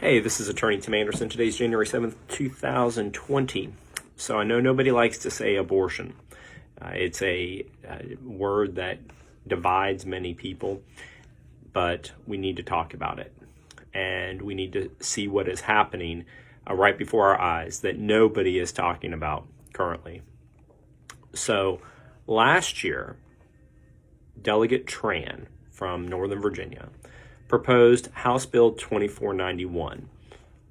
Hey, this is Attorney Tim Anderson. Today's January 7th, 2020. So I know nobody likes to say abortion. It's a word that divides many people, but we need to talk about it. And we need to see what is happening right before our eyes that nobody is talking about currently. So last year, Delegate Tran from Northern Virginia proposed House Bill 2491,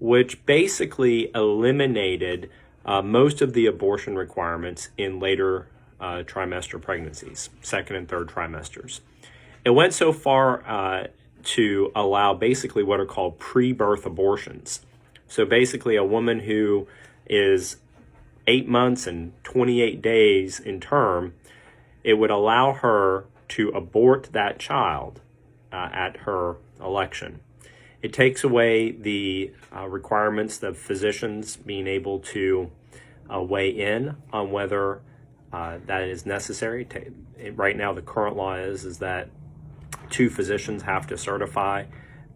which basically eliminated most of the abortion requirements in later trimester pregnancies, second and third trimesters. It went so far to allow basically what are called pre-birth abortions. So basically a woman who is 8 months and 28 days in term, it would allow her to abort that child at her election. It takes away the requirements of physicians being able to weigh in on whether that is necessary. Right now, the current law is that 2 physicians have to certify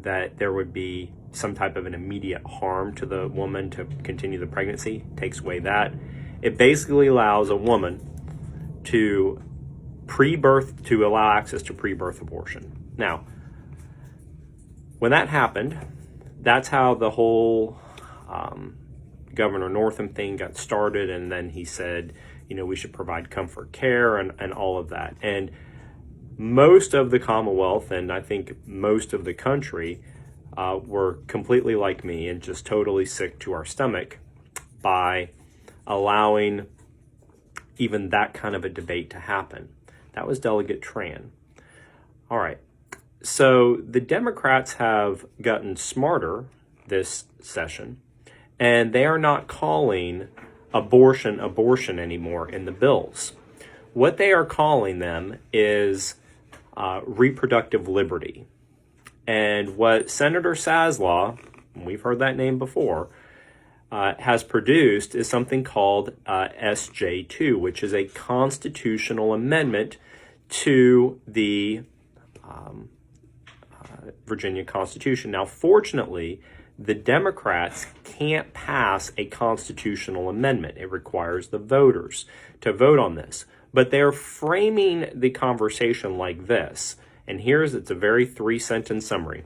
that there would be some type of an immediate harm to the woman to continue the pregnancy. It takes away that. It basically allows a woman to allow access to pre-birth abortion. Now, when that happened, that's how the whole Governor Northam thing got started. And then he said, we should provide comfort care and all of that. And most of the Commonwealth, and I think most of the country, were completely like me and just totally sick to our stomach by allowing even that kind of a debate to happen. That was Delegate Tran. All right. So the Democrats have gotten smarter this session, and they are not calling abortion anymore in the bills. What they are calling them is reproductive liberty. And what Senator Saslaw, we've heard that name before, has produced is something called SJ2, which is a constitutional amendment to the Virginia Constitution. Now, fortunately, the Democrats can't pass a constitutional amendment. It requires the voters to vote on this. But they're framing the conversation like this. And it's a very 3-sentence summary.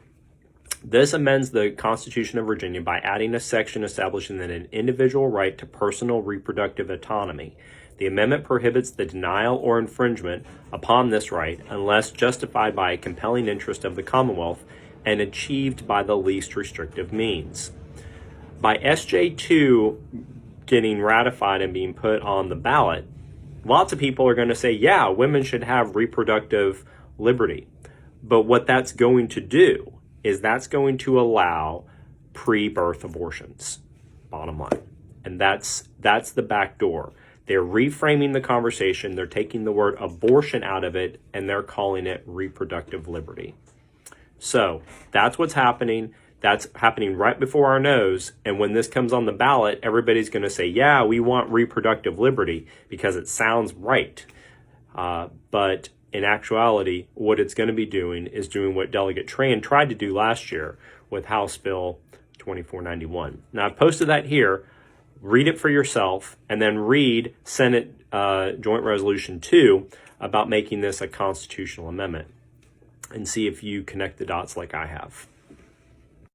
This amends the Constitution of Virginia by adding a section establishing that an individual right to personal reproductive autonomy. The amendment prohibits the denial or infringement upon this right unless justified by a compelling interest of the Commonwealth and achieved by the least restrictive means. By SJ2 getting ratified and being put on the ballot, lots of people are going to say, yeah, women should have reproductive liberty. But what that's going to do is that's going to allow pre-birth abortions, bottom line. And that's the back door. They're reframing the conversation. They're taking the word abortion out of it, and they're calling it reproductive liberty. So that's what's happening. That's happening right before our nose. And when this comes on the ballot, everybody's going to say, yeah, we want reproductive liberty because it sounds right. But in actuality, what it's going to be doing is doing what Delegate Tran tried to do last year with House Bill 2491. Now, I've posted that here. Read it for yourself, and then read Senate Joint Resolution 2 about making this a constitutional amendment, and see if you connect the dots like I have.